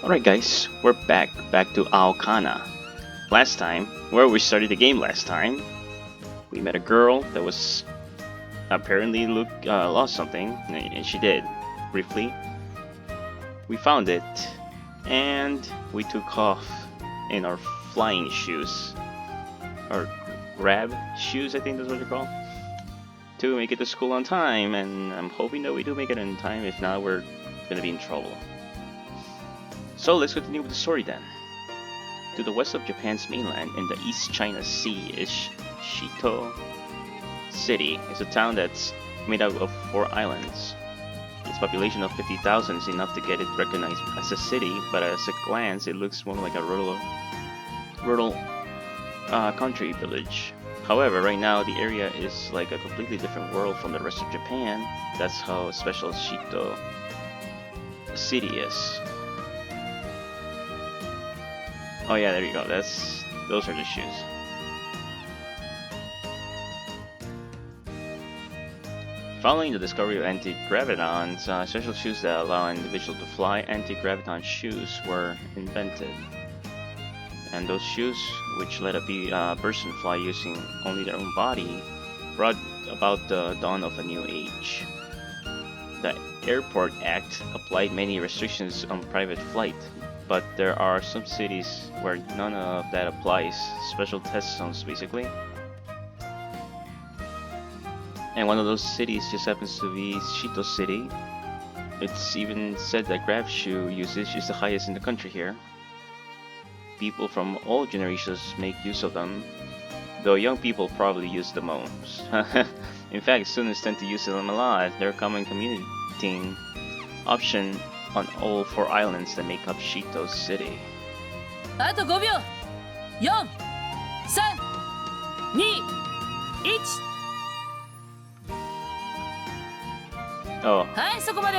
Alright guys, we're back to Aokana. Last time, where we started the game last time, we met a girl that was apparently lost something, and she did, briefly. We found it, and we took off in our flying shoes, or grab shoes I think that's what they're called, to make it to school on time, and I'm hoping that we do make it in time. If not, we're gonna be in trouble. So let's continue with the story then. To the west of Japan's mainland in the East China Sea is Shito City. It's a town that's made up of 4 islands. Its population of 50,000 is enough to get it recognized as a city, but at a glance it looks more like a rural country village. However, right now the area is like a completely different world from the rest of Japan. That's how special Shito City is. Oh yeah, there you go. Those are the shoes. Following the discovery of anti-gravitons, special shoes that allow an individual to fly anti-graviton shoes were invented. And those shoes, which let a person fly using only their own body, brought about the dawn of a new age. The Airport Act applied many restrictions on private flight, but there are some cities where none of that applies. Special test zones, basically. And one of those cities just happens to be Shito City. It's even said that grab shoe usage is the highest in the country here. People from all generations make use of them, though young people probably use the most. In fact, students tend to use them a lot. They're a common commuting option on all 4 islands that make up Shito City. あと5秒。4、3、2、1。Oh, はい、そこまで。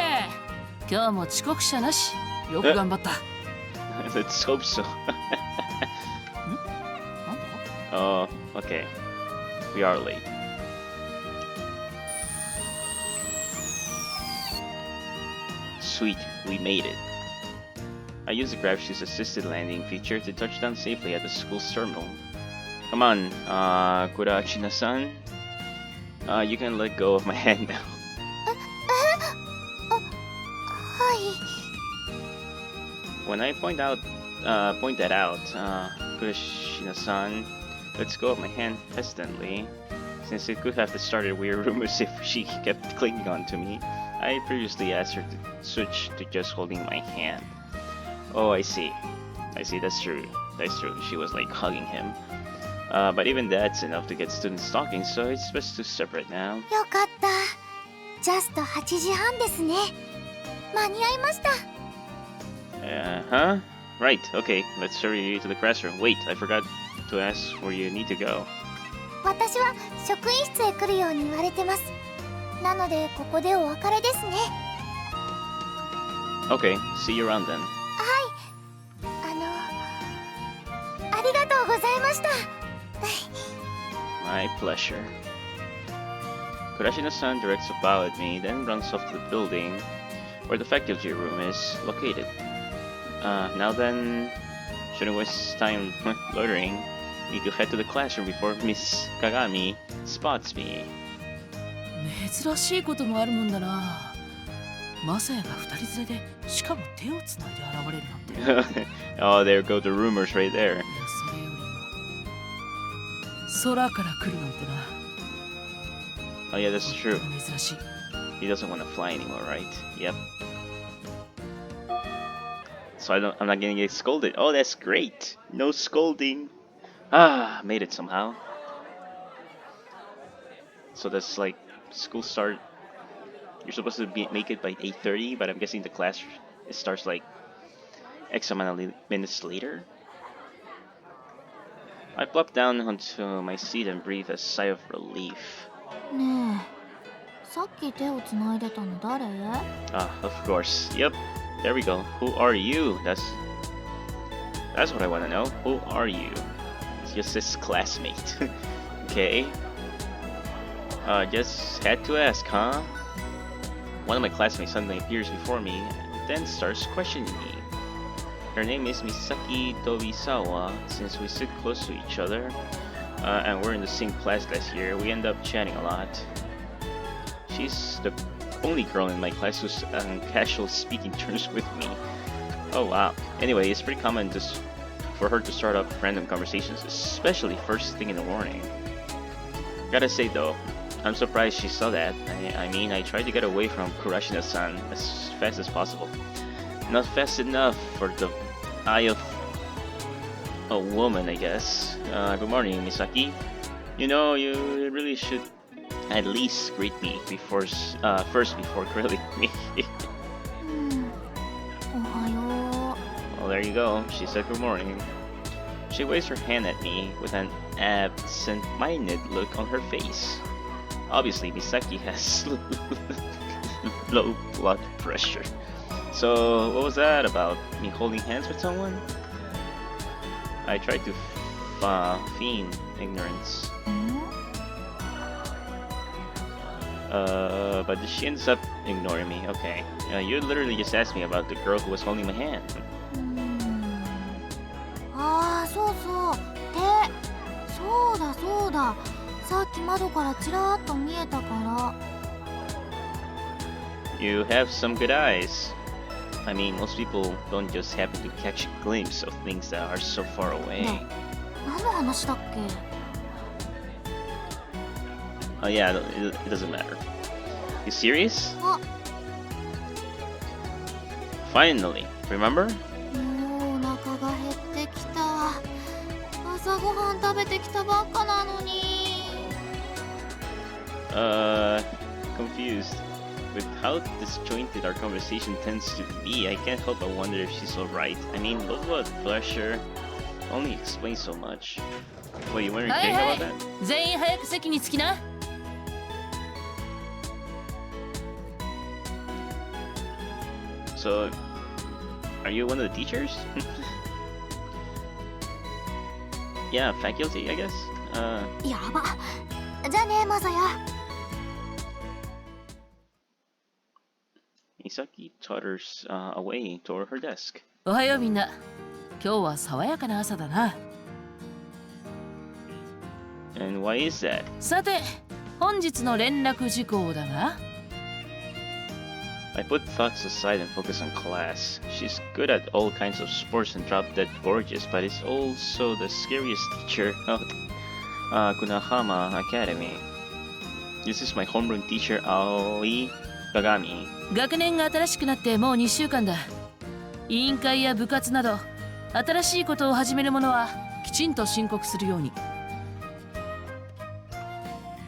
今日も遅刻者なし。よく頑張った。let's hope so. なんだ Oh, okay. We are late. Sweet, we made it. I used the grab shoes assisted landing feature to touch down safely at the school's terminal. Come on, Kurachina-san. You can let go of my hand now. When I point that out, Kurashina-san lets go of my hand hesitantly, since it could have started weird rumors if she kept clinging on to me. I previously asked her to switch to just holding my hand. Oh, I see. That's true. She was like hugging him. But even that's enough to get students talking, so it's best to separate now. よかった。ジャスト8時半ですね。間に合いました。Huh? Right, okay, let's hurry to the classroom. Wait, I forgot to ask where you need to go. 私は職員室へ来るように言われてます。なのでここでお別れですね。Okay, see you around then. ありがとうございました。My pleasure. Kurashina-san directs a bow at me, then runs off to the building where the faculty room is located. Now then, shouldn't waste time loitering. Need to head to the classroom before Miss Kagami spots me. 珍しいこともあるもんだな。マサヤが2人連れで、しかも手をつないで現れるなんて。Oh, there go the rumors right there. いや、それよりも空から来るなんてな。 Oh yeah, that's true. 珍しい。 He doesn't want to fly anymore, right? Yep. So I'm not gonna get scolded. Oh, that's great. No scolding. Ah, made it somehow. So that's like school start. You're supposed to make it by 8:30, but I'm guessing the class starts like X amount of minutes later. I plopped down onto my seat and breathed a sigh of relief. ねえ、さっき手をつないでたの誰？ Ah, of course. Yep. There we go. Who are you? That's what I want to know. Who are you? It's just his classmate. Okay. Just had to ask, huh? One of my classmates suddenly appears before me, then starts questioning me. Her name is Misaki Tobisawa. Since we sit close to each other, and we're in the same class last year, we end up chatting a lot. She's the only girl in my class who's on casual speaking terms with me. Oh wow. Anyway, it's pretty common for her to start up random conversations, especially first thing in the morning. Gotta say though, I'm surprised she saw that. I mean, I tried to get away from Kurashina-san as fast as possible. Not fast enough for the eye of a woman, I guess. Good morning, Misaki. You know, you really should at least greet me first before grilling me. おはよ Well, there you go. She said good morning. She waves her hand at me with an absent-minded look on her face. Obviously, Misaki has low blood pressure. So, what was that about? Me holding hands with someone? I tried to feign ignorance. う。ん But she ends up ignoring me. Okay. You literally just asked me about the girl who was holding my hand. ああ、そうそう。手。そうだそうだ。さっき窓からちらっと見えたから。 You have some good eyes. I mean, most people don't just happen to catch a glimpse of things that are so far away. 何の話だっけ？ Oh yeah, it doesn't matter. You serious? あ、 Finally, remember? もうお腹が減ってきた。朝ごはん食べてきたばっかなのに。Confused. With how disjointed our conversation tends to be, I can't help but wonder if she's alright. I mean, low blood pressure only explains so much. Wait, you weren't kidding about that? 全員早く席に着きな。 So, are you one of the teachers? Yeah, faculty, I guess. やば。じゃあね、マサヤ。 Misaki totters away toward her desk. おはようみんな。今日は爽やかな朝だな。 And why is that? さて、本日の連絡事項だが。 I put thoughts aside and focus on class. She's good at all kinds of sports and drop dead gorgeous, but is also the scariest teacher of Kunahama Academy. This is my homeroom teacher, Aoi Kagami. 学年が新しくなってもう2週間だ。委員会や部活など新しいことを始める者はきちんと申告するように。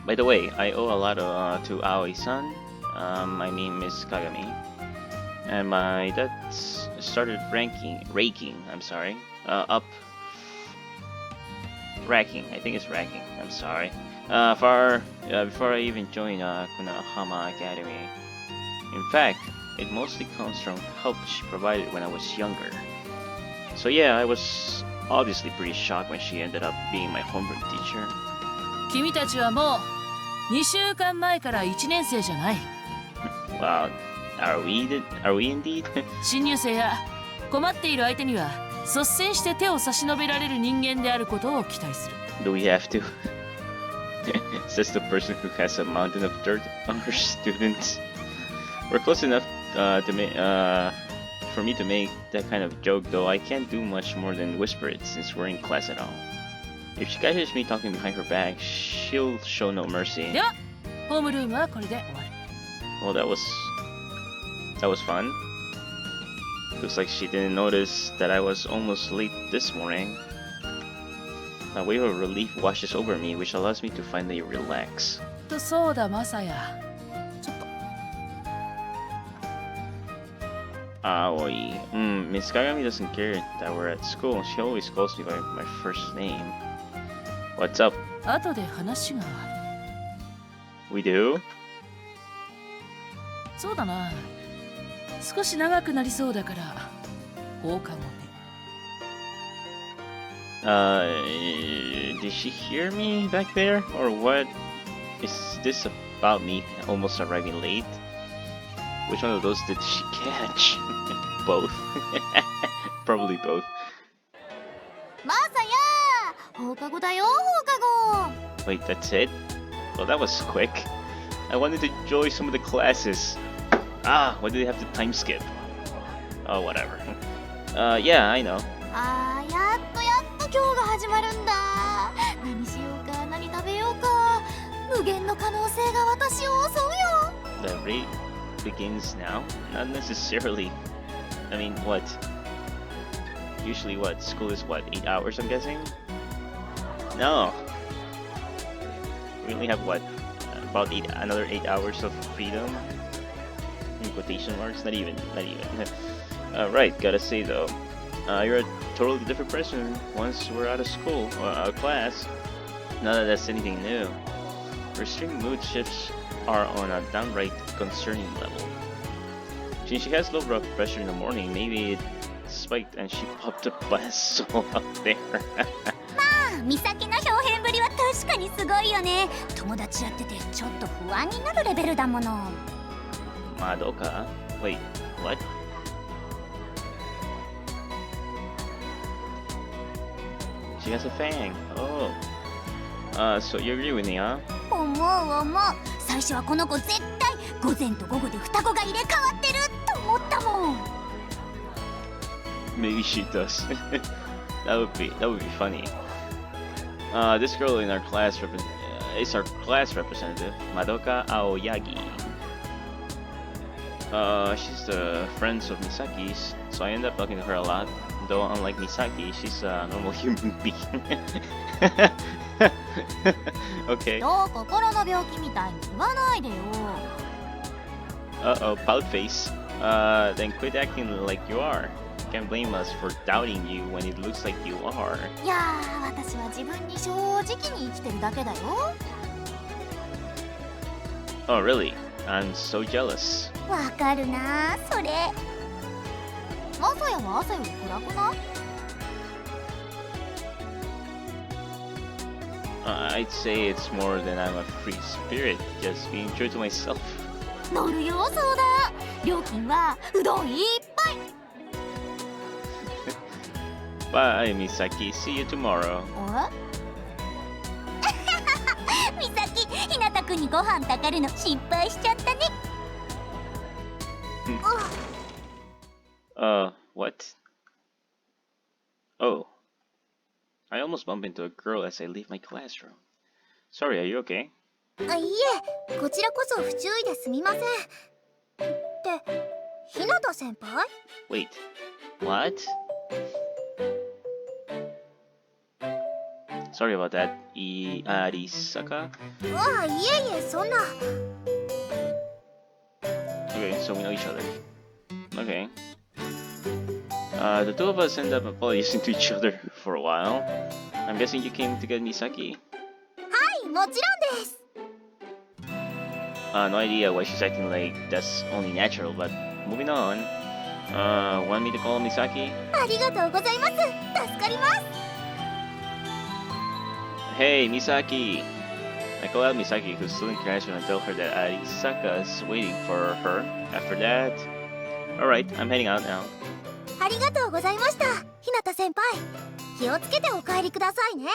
By the way, I owe a lot to Aoi-san. I mean Miss Kagami. And my dad started racking, I'm sorry. Racking, I think it's racking, I'm sorry. Before I even joined Kunahama Academy. In fact, it mostly comes from help she provided when I was younger. So yeah, I was obviously pretty shocked when she ended up being my homeroom teacher. 君たちはもう2週間前から1年生じゃない。 Wow, are we indeed? 新入生や困っている相手には率先して手を差し伸べられる人間であることを期待する。 Do we have to? Says the person who has a mountain of dirt on her students. We're close enough for me to make that kind of joke, though I can't do much more than whisper it since we're in class at all. If she catches me talking behind her back, she'll show no mercy. では、ホームルームはこれで終わる。 Well, that was fun. Looks like she didn't notice that I was almost late this morning. A wave of relief washes over me, which allows me to finally relax. とそうだ、マサヤ。ちょっと。 Aoi. Miss Kagami doesn't care that we're at school. She always calls me by my first name. What's up? 後で話がある。 We do? そうだな。少し長くなりそうだから、放課後ね。Did she hear me back there? Or what? Is this about me almost arriving late? Which one of those did she catch? Both. Probably both. マサヤ放課後だよ放課後 Wait, that's it? Well, that was quick. I wanted to enjoy some of the classes. Ah, why do they have to time skip? Oh, whatever. Yeah, I know. あーやっと今日が始まるんだ。何しようか何食べようか。無限の可能性が私を襲うよ。 The raid begins now? Not necessarily. I mean, what? Usually what? School is what? 8 hours, I'm guessing? No. We only have what? About another 8 hours of freedom? In quotation marks? Not even. Right, gotta say though. You're a totally different person once we're out of school, or out of class. Not that that's anything new. Her extreme mood shifts are on a downright concerning level. Since she has low blood pressure in the morning, maybe it spiked and she popped a buzz out there. 美咲の表現ぶりは確かにすごいよね。友達やっててちょっと不安になるレベルだもの。Madoka? Wait, what? She has a fang. Oh. So you agree with me, huh? 思う。最初はこの子絶対午前と午後で双子が入れ替わってると思ったもん。Maybe she does. that would be funny. This girl in our class is our class representative, Madoka Aoyagi. She's the friends of Misaki's, so I end up talking to her a lot. Though unlike Misaki, she's a normal human being. Okay. 人を心の病気みたいに言わないでよ。Uh-oh, pout face. Then quit acting like you are. Can't blame us for doubting you when it looks like you are. いやー、私は自分に正直に生きてるだけだよ。Oh, really? I'm so jealous. わかるなそれ。マサヤは朝より暗くない？ I'd say it's more than I'm a free spirit, just being true to myself. 乗るよ相談。料金はうどんいっぱい。Bye, Misaki. See you tomorrow. あれ美咲、ひなたくんにご飯たかるの失敗しちゃったね。What? Oh. I almost bump into a girl as I leave my classroom. Sorry, are you okay? あ、いいえ、こちらこそ不注意ですみません。ってひなた先輩？ Wait. What? Sorry about that. Arisaka? あ、いえいえ、そんな。Okay, so we know each other. Okay. The two of us end up apologizing to each other for a while. I'm guessing you came to get Misaki? はい、もちろんです。No idea why she's acting like that's only natural, but moving on. Want me to call Misaki? ありがとうございます。助かります。Hey, Misaki! I call out Misaki, who's still in classroom, and tell her that Arisaka is waiting for her. After that... Alright, I'm heading out now. ありがとうございました。ひなた先輩、気をつけてお帰りくださいね。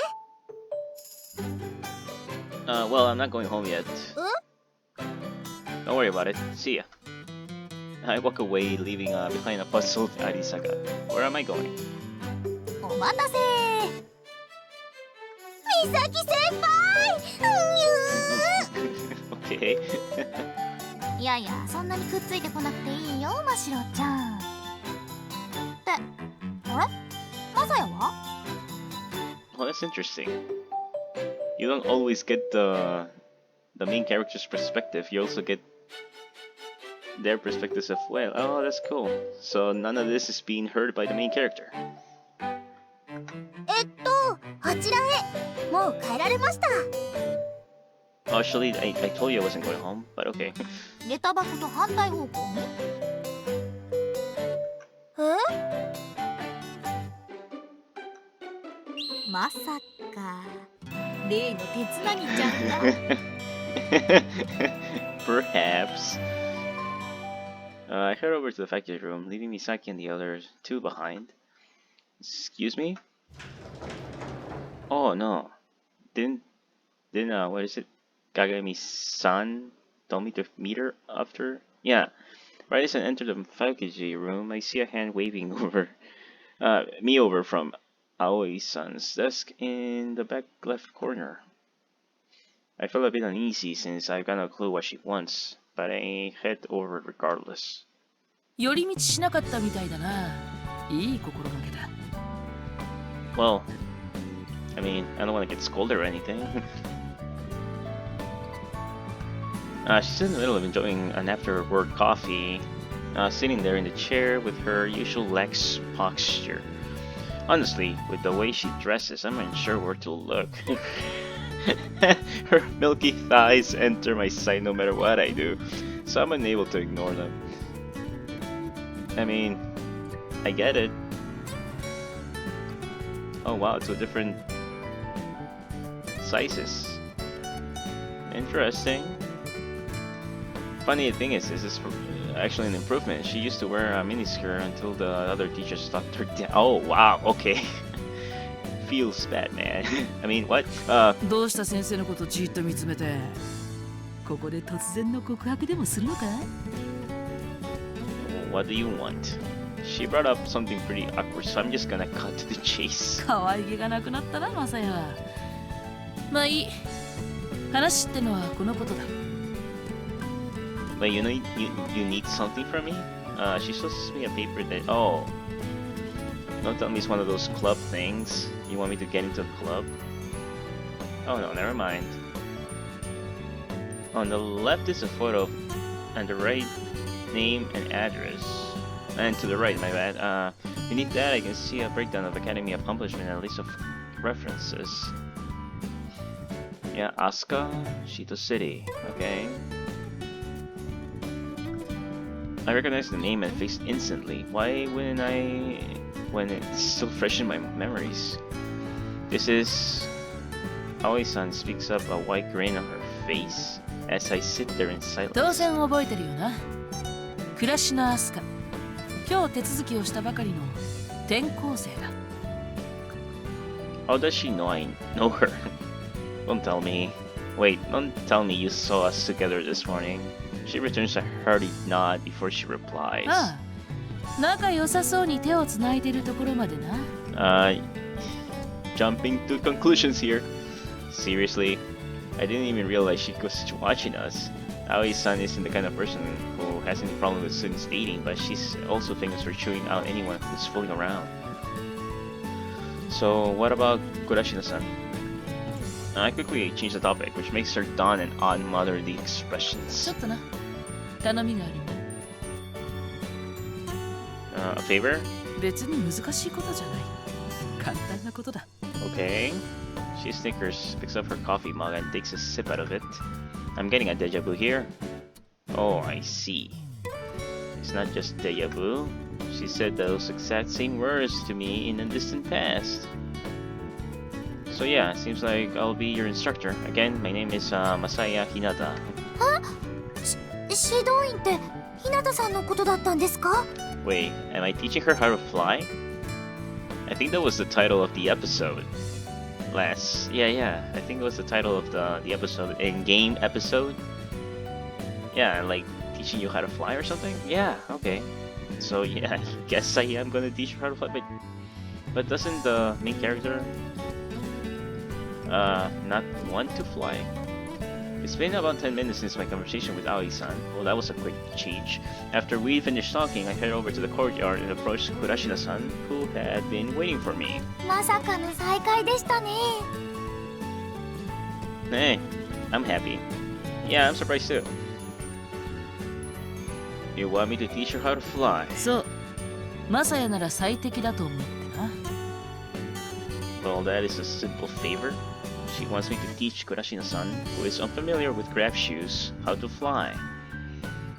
Well, I'm not going home yet. Don't worry about it. See ya. I walk away, leaving behind a puzzled Arisaka. Where am I going? お待たせ。美咲先輩。Okay. いやいや、そんなにくっついてこなくていいよ、ましろちゃん。って、あれ？まさやは？ Well, that's interesting. You don't always get the main character's perspective. You also get their perspectives as well. Oh, that's cool. So none of this is being heard by the main character. あちらへ。もう帰られました。Actually, I told you I wasn't going home, but okay. 下駄箱と反対方向に？まさか例の手つなぎちゃんがPerhaps. I head over to the factory room, leaving Misaki and the other two behind. Excuse me? Oh no. Didn't what is it? Kagami-san told me to meet her after? Yeah. Right as I enter the faculty room, I see a hand waving over me over from Aoi-san's desk in the back left corner. I feel a bit uneasy since I've got no clue what she wants, but I head over regardless. 寄り道しなかったみたいだな。いい心がけだ。Well, I mean, I don't want to get scolded or anything. She's in the middle of enjoying an after-work coffee, sitting there in the chair with her usual lax posture. Honestly, with the way she dresses, I'm unsure where to look. Her milky thighs enter my sight no matter what I do, so I'm unable to ignore them. I mean, I get it. Oh wow, two different sizes. Interesting. Funny thing is, this is actually an improvement. She used to wear a miniskirt until the other teacher stopped her down. Oh wow, okay. Feels bad, man. I mean, what? どうした先生のことじっと見つめて。ここで突然の告白でもするのか What do you want? She brought up something pretty awkward, so I'm just gonna cut to the chase. 可愛げがなくなったな、マサヤは。まあいい。話ってのはこのことだ。But you know, you need something from me? She supposed to send me a paper that... Oh. Don't tell me it's one of those club things. You want me to get into a club? Oh no, never mind. On the left is a photo, and the right name and address. And to the right, my bad. Beneath that, I can see a breakdown of academy accomplishment and a list of references. Yeah, Asuka, Shito City. Okay. I recognize the name and face instantly. Why wouldn't I, when it's still fresh in my memories? This is... Aoi-san speaks up, a white grin on her face as I sit there in silence. 当然覚えてるよな。倉科明日香。今日手続きをしたばかりの転校生だ。How does she know I know her? Don't tell me. Wait, don't tell me you saw us together this morning. She returns a hearty nod before she replies. ああ、仲良さそうに手をつないでるところまでな。Jumping to conclusions here. Seriously, I didn't even realize she was watching us. Aoi-san isn't the kind of person who has any problem with students dating, but she's also famous for chewing out anyone who's fooling around. So, what about Kurashina-san? I quickly changed the topic, which makes her don an odd motherly ち expressions. ょっとな。頼みがあるんだ。A favor? 別に難しいことじゃない。簡単なことだ。Okay. She snickers, picks up her coffee mug, and takes a sip out of it. I'm getting a deja vu here. Oh, I see. It's not just deja vu. She said those exact same words to me in a distant past. So yeah, seems like I'll be your instructor. Again, my name is Masaya Hinata. 指導員って日向さんのことだったんですか？ Wait, am I teaching her how to fly? I think that was the title of the episode. Yeah, I think it was the title of the episode, in-game episode. Yeah, like teaching you how to fly or something? Yeah, okay. So yeah, I guess I am gonna teach her how to fly, but doesn't the main character not want to fly? It's been about 10 minutes since my conversation with Aoi-san. Well, that was a quick change. After we finished talking, I headed over to the courtyard and approached Kurashina-san, who had been waiting for me. まさかの再会でしたね。 Hey, I'm happy. Yeah, I'm surprised too. You want me to teach her how to fly? そう。マサヤなら最適だと思ってな。Well, that is a simple favor. She wants me to teach Kurashina-san, who is unfamiliar with graph shoes, how to fly.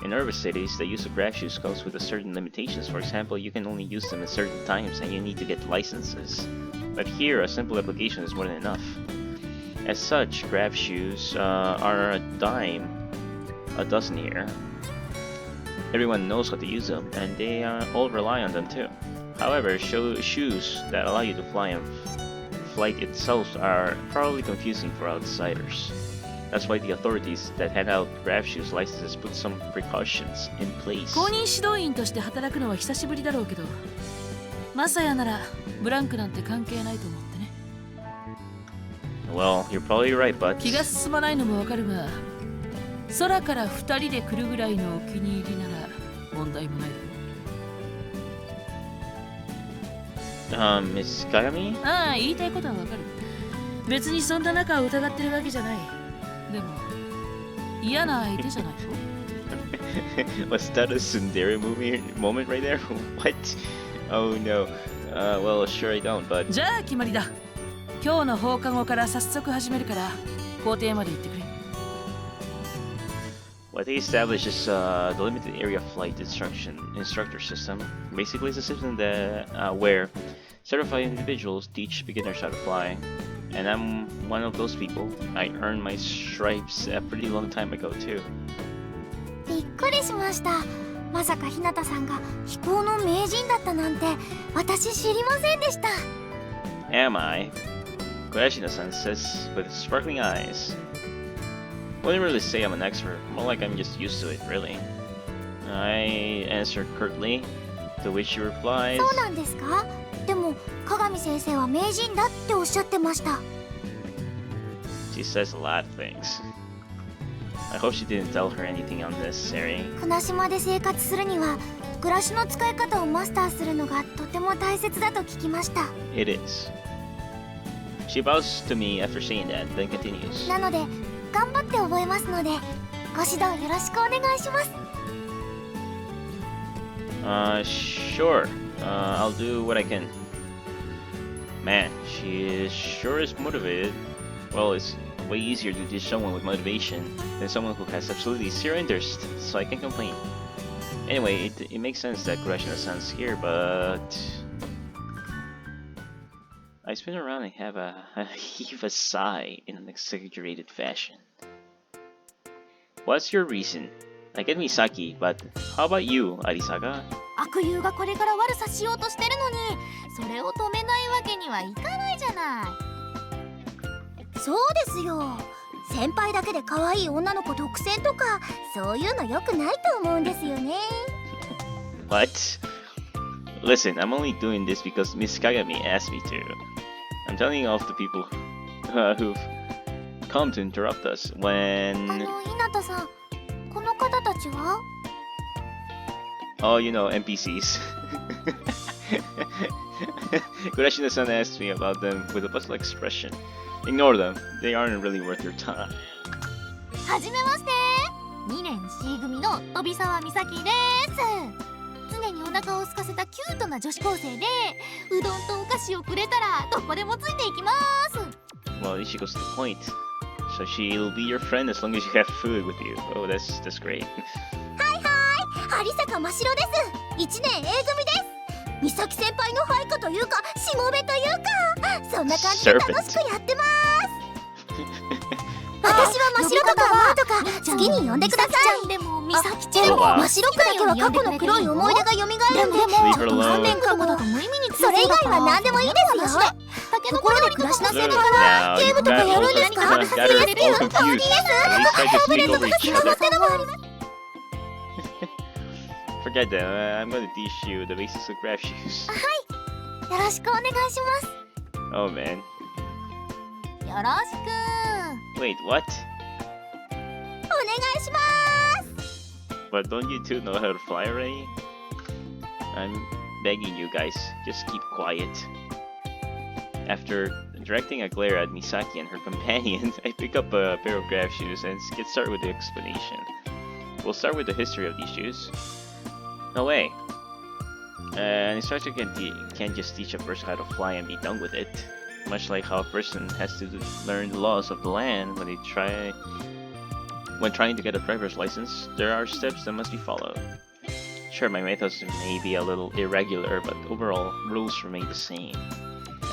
In urban cities, the use of graph shoes comes with certain limitations. For example, you can only use them at certain times and you need to get licenses. But here, a simple application is more than enough. As such, graph shoes are a dime a dozen here. Everyone knows how to use them, and they all rely on them too. However, shoes that allow you to fly and flight itself are probably confusing for outsiders. That's why the authorities that hand out graph shoes licenses put some precautions in place. 公認指導員として働くのは久しぶりだろうけど、マサヤならブランクなんて関係ないと思ってね。Well, you're probably right, but 気が進まないのもわかるが、空から2人で来るぐらいのお気に入りなら問題もないだろ。Miss Kagami? ああ、言いたいことはわかる。別にそんな仲を疑ってるわけじゃない。でも嫌な相手じゃないと。Was that a tsundere moment right there? What? Oh no. Well, sure I don't, but じゃあ決まりだ。今日の放課後から早速始めるから校庭まで行ってくれ。what they established is the limited area flight instructor system. Basically, it's a system that where certified individuals teach beginners how to fly. And I'm one of those people. I earned my stripes a pretty long time ago too. びっくりしました。まさか日向さんが飛行の名人だったなんて私知りませんでした。 Am I? Kurashina-san says with sparkling eyes. Wouldn't really say I'm an expert, more like I'm just used to it, really. I answered curtly, to which she replies, そうなんですか？でも鏡先生は名人だっておっしゃってました。 She says a lot of things. I hope she didn't tell her anything unnecessary. 船島で生活するには暮らしの使い方をマスターするのがとても大切だと聞きました。 It is. She bows to me after saying that, then continues. なので頑張って覚えますのでご指導よろしくお願いします。 Sure. I'll do what I can. Man, she sure is motivated. Well, it's way easier to teach someone with motivation than someone who has absolutely zero interest, so I can't complain. Anyway, it makes sense that Kurashina-san's here, but I spin around and have a heave a sigh in an exaggerated fashion. What's your reason? I get Misaki, but how about you, Arisaga? 悪友がこれから悪さしようとしてるのにそれを止めないわけにはいかないじゃない。そうですよ。先輩だけで可愛い女の子独占とかそういうの良くないと思うんですよね。 What? Listen, I'm only doing this because Miss Kagami asked me to. I'm telling off the people who've come to interrupt us 日 when... 向さん、この方たちは？ Oh, you know, NPCs. Kurashina-san asked me about them with a puzzled expression. Ignore them. They aren't really worth your time. はじめまして。2年 C 組の飛沢美咲です。常にお腹を空かせたキュートな女子高生でうどんとお菓子をくれたらどこでもついていきます。 Well, she goes to the point. So she'll be your friend as long as you have food with you. Oh, that's great. 有坂真白です。1年 A 組です。美咲先輩の配下というかしもべというかそんな感じで楽しくやってます。私は真白とか真とか好きに呼んでください。でも美咲ちゃんでも真白くだけは過去の黒い思い出が蘇るんでちょっと観点過去だと無意味にそれ以外は何でもいいですよ。ところで暮らしの先輩はゲームとかやるんですか？ Got her all confused. At least try to speak over each other. Forget that. I'm gonna teach you the basics of graph shoes. よろしくお願いします。 Oh man. よろしく。 Wait, what? お願いします。 But don't you two know how to fly already? I'm begging you guys, just keep quiet. After directing a glare at Misaki and her companion, I pick up a pair of graph shoes and get started with the explanation. We'll start with the history of these shoes. No way. An instructor can't just teach a person how to fly and be done with it. Much like how a person has to learn the laws of the land when trying to get a driver's license, there are steps that must be followed. Sure, my methods may be a little irregular, but overall, rules remain the same.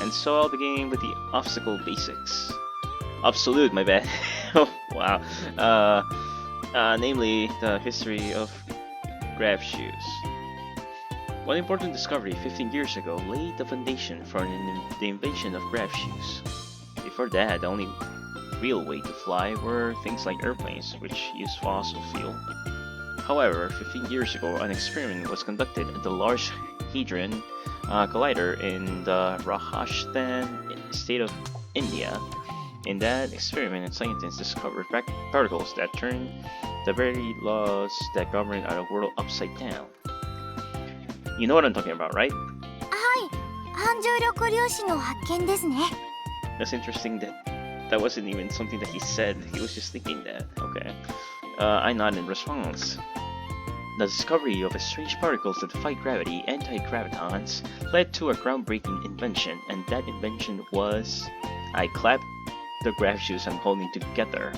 And so I'll begin with the obstacle basics. Absolute, my bad. Oh, wow. Namely, the history of graph shoes. One important discovery 15 years ago laid the foundation for the invention of graph shoes. Before that, the only real way to fly were things like airplanes, which use fossil fuel. However, 15 years ago, an experiment was conducted at the Large Hadron Collider in the Rajasthan state of India. In that experiment, scientists discovered particles that turn the very laws that govern our world upside down. You know what I'm talking about, right? はい反重力粒子の発見ですね That's interesting that wasn't even something that he said. He was just thinking that. Okay. I nodded in response. The discovery of strange particles that defy gravity, anti-gravitons, led to a groundbreaking invention, and that invention was... I clapped the graph shoes I'm holding together.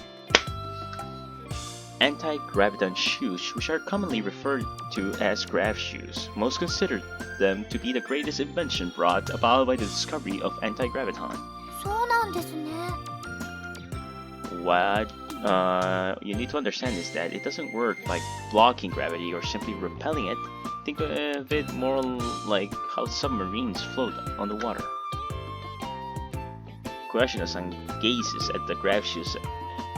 Anti-graviton shoes, which are commonly referred to as graph shoes. Most consider them to be the greatest invention brought about by the discovery of anti-graviton. そうなんですね What you need to understand is that it doesn't work by blocking gravity or simply repelling it. Think of it more like how submarines float on the water. Kurashina-san gazes at the graph shoes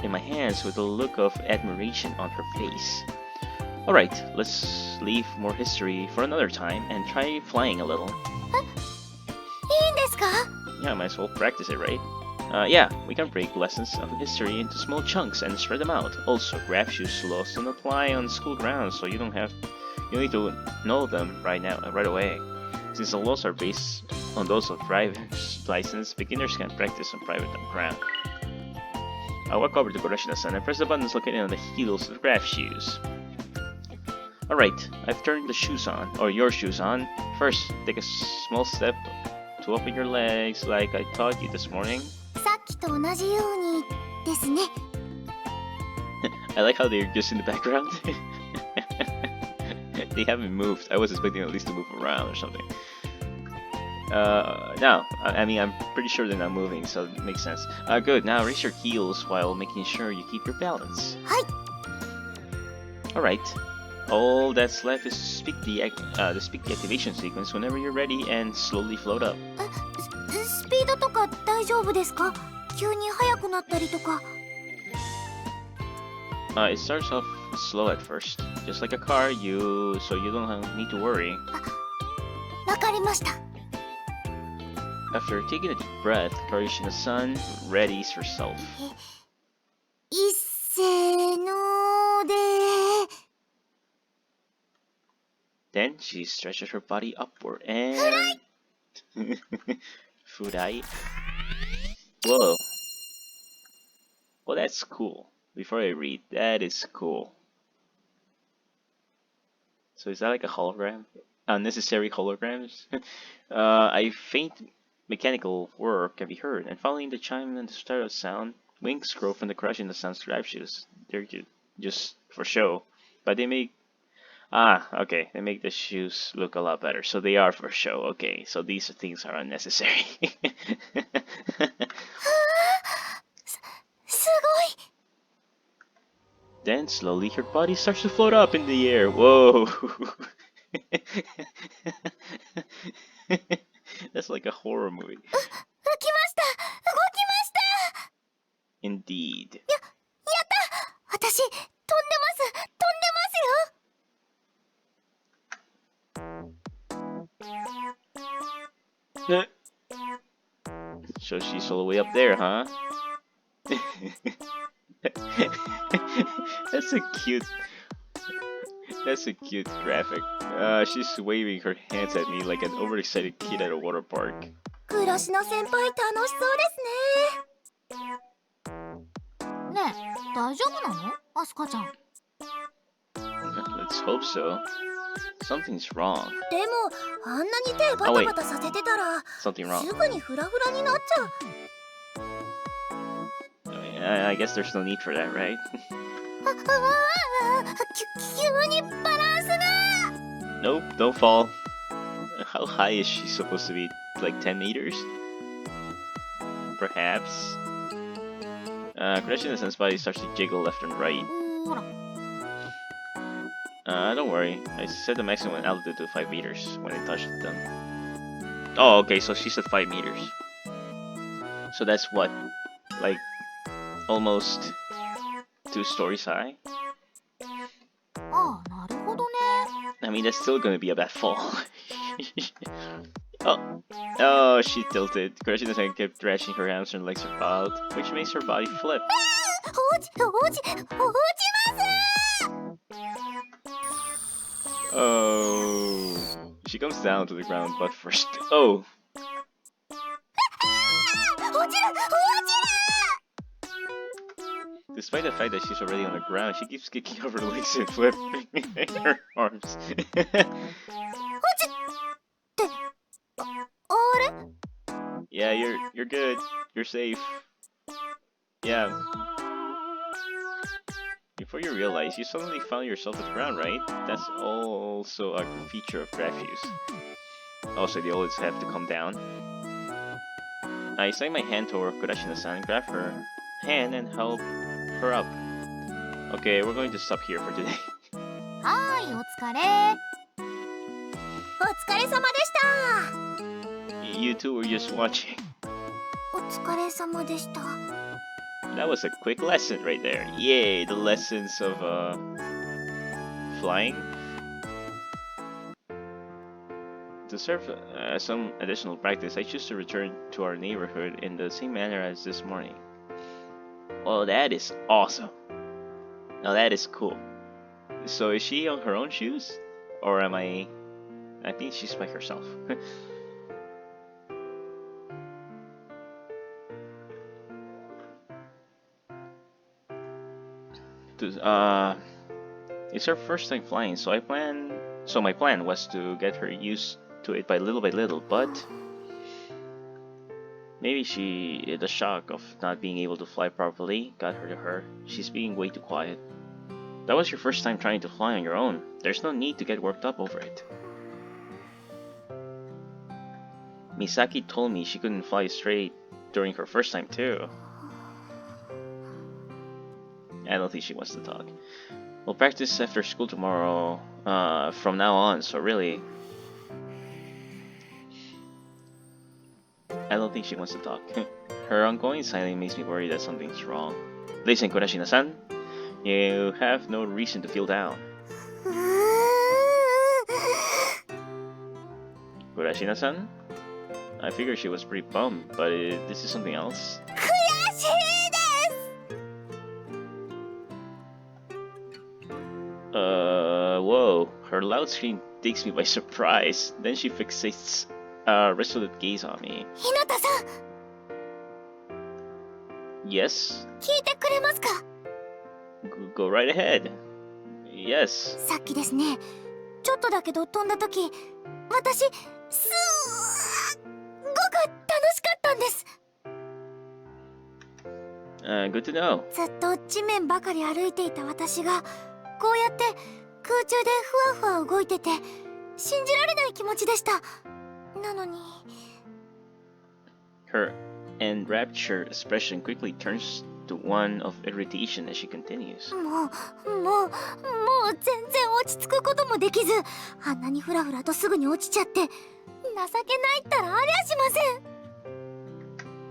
in my hands with a look of admiration on her face. Alright, let's leave more history for another time and try flying a little. いいんですか Yeah, might as well practice it, right? Yeah, we can break lessons of history into small chunks and spread them out. Also, graph shoes laws don't apply on school grounds, so you need to know them right away. Since the laws are based on those of driver's license, beginners can practice on private ground. I walk over to Kurashina-san and press the buttons located on the heels of the graph shoes. Alright, I've turned the shoes on, or your shoes on. First, take a small step to open your legs like I taught you this morning. さっきと同じようにですね I like how they're just in the background. They haven't moved. I was expecting at least to move around or something. No, I mean, I'm pretty sure they're not moving, so it makes sense. Good, now raise your heels while making sure you keep your balance. はい Alright. All that's left is to speak the activation sequence whenever you're ready and slowly float up. スピードとか大丈夫ですか急に速くなったりとか It starts off slow at first, just like a car, so you don't need to worry. わかりました After taking a deep breath, Kurashina-san readies herself. いっせーので Then she stretches her body upward and... Furai. Whoa. Well, that's cool. Before I read, that is cool. So is that like a hologram? Unnecessary holograms? I faint mechanical whir can be heard, and following the chime and the start of sound, wings grow from the Kurashina-san's graph shoes. They're just for show, but they make... okay, they make the shoes look a lot better, so they are for show. Okay, so these things are unnecessary. すごい Then slowly her body starts to float up in the air. Whoa! That's like a horror movie. 浮きました動きました Indeed. やった私飛んでます飛んで So she's all the way up there, huh? That's a cute... That's a cute graphic. She's waving her hands at me like an overexcited kid at a water park. 暮らしの先輩楽しそうですねねえ大丈夫なのアスカちゃん Let's hope so. Something's wrong. でもあんなに手バタバタさせてたら Something wrong. すぐにフラフラになっちゃう I guess there's no need for that, right? 急にバランスが Nope, don't fall. How high is she supposed to be? Like 10 meters? Perhaps? Kurashina-san's body starts to jiggle left and right. ほら Don't worry. I set the maximum altitude to 5 meters when I touched them. Oh, okay, so she's at 5 meters. So that's what? Like, almost 2 stories high? ああ、なるほどね。 I mean, that's still gonna be a bad fall. Oh. Oh, she tilted. Kurashina-san kept thrashing her hamster and legs about, which makes her body flip. 落ちます。 Oh. She comes down to the ground butt first. Oh. 落ちる。 Despite the fact that she's already on the ground, she keeps kicking over her legs and flipping her arms. あれ？ Yeah, you're good. You're safe. Yeah. Before you realize, you suddenly found yourself at the ground, right? That's also a feature of refuse. Also, they always have to come down. I extend my hand toward Kurashina-san, grab her hand, and help her up. Okay, we're going to stop here for today. はーい、お疲れ。お疲れ様でした。 You two were just watching. お疲れ様でした。 That was a quick lesson right there. Yay, the lessons of flying. To serve some additional practice, I choose to return to our neighborhood in the same manner as this morning. Well, that is awesome. Now that is cool. So is she on her own shoes? Or am I think she's by herself. It's her first time flying, so my plan was to get her used to it by little, but maybe the shock of not being able to fly properly got her to her. She's being way too quiet. That was your first time trying to fly on your own. There's no need to get worked up over it. Misaki told me she couldn't fly straight during her first time too. I don't think she wants to talk. We'll practice after school tomorrow, from now on, so really... I don't think she wants to talk. Her ongoing silence makes me worry that something's wrong. Listen, Kurashina-san, you have no reason to feel down. Kurashina-san? I figured she was pretty bummed, but this is something else. 悔しいです。 Whoa. Her loud scream takes me by surprise. Then she fixates a resolute gaze on me. 日向さん、 Yes? 聞いてくれますか？ Go right ahead. Yes. さっきですね、ちょっとだけど飛んだ時、私すごく楽しかったんです。 Good to know. ずっと地面ばかり歩いていた私がこうやって空中でふわふわ動いてて信じられない気持ちでした。なのに Her enraptured expression quickly turns to one of irritation as she continues. もう全然落ち着くこともできず、あんなにフラフラとすぐに落ちちゃって情けないったらありゃしません。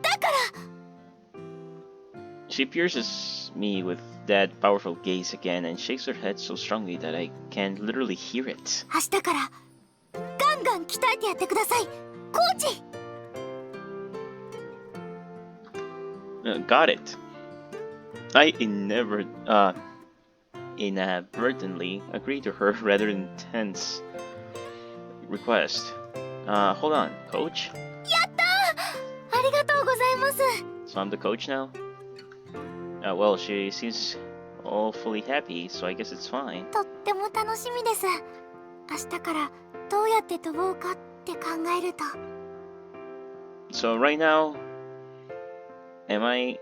だから She pierces me with that powerful gaze again and shakes her head so strongly that I can literally hear it. 明日からガンガン鍛えてやってください、コーチ。 Got it. I inadvertently agreed to her rather intense request. Hold on, coach? やったー、ありがとうございます。 So I'm the coach now? Well, she seems awfully happy, so I guess it's fine. とっても楽しみです。明日からどうやって飛ぼうかって考えると。 So right now, am I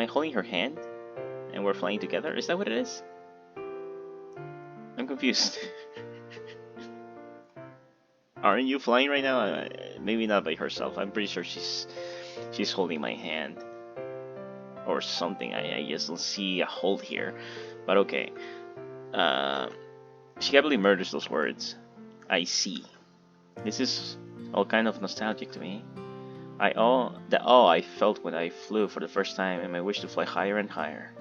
holding her hand? And we're flying together? Is that what it is? I'm confused. Aren't you flying right now? Maybe not by herself. I'm pretty sure she's holding my hand. Or something. I just don't see a hold here. But okay. She happily murders those words. I see. This is all kind of nostalgic to me. The awe I felt when I flew for the first time and my wish to fly higher and higher.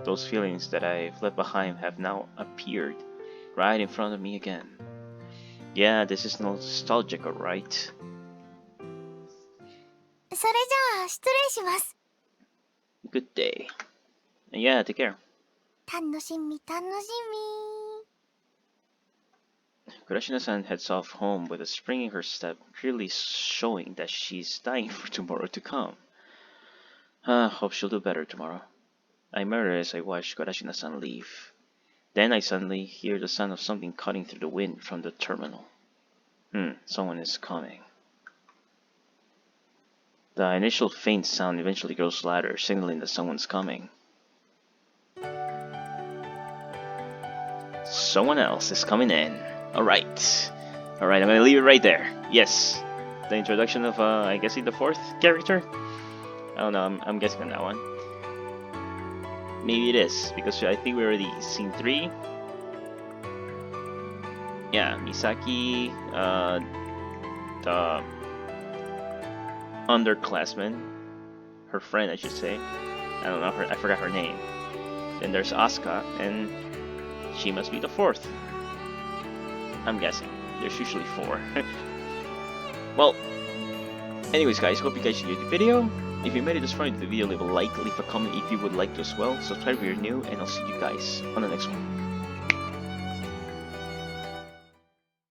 Those feelings that I've left behind have now appeared right in front of me again. Yeah, this is nostalgic, alright. それじゃあ失礼します。 Good day. And yeah, take care. 楽しみ楽しみ。 Kurashina-san heads off home with a spring in her step, clearly showing that she's dying for tomorrow to come. Hope she'll do better tomorrow. I murmur as I watch Kurashina-san leave. Then I suddenly hear the sound of something cutting through the wind from the terminal. Someone is coming. The initial faint sound eventually grows louder, signaling that someone's coming. Someone else is coming in. Alright, I'm gonna leave it right there. Yes, the introduction of, I guess the fourth character? I don't know, I'm guessing on that one. Maybe it is, because I think we already seen 3. Yeah, Misaki, the underclassman, her friend I should say. I don't know, I forgot her name. Then there's Asuka, and she must be the 4th. I'm guessing. There's usually 4. Well, anyways guys, hope you guys enjoyed the video. If you made it this far into the video, leave a like, leave a comment if you would like to as well. Subscribe if you're new, and I'll see you guys on the next one.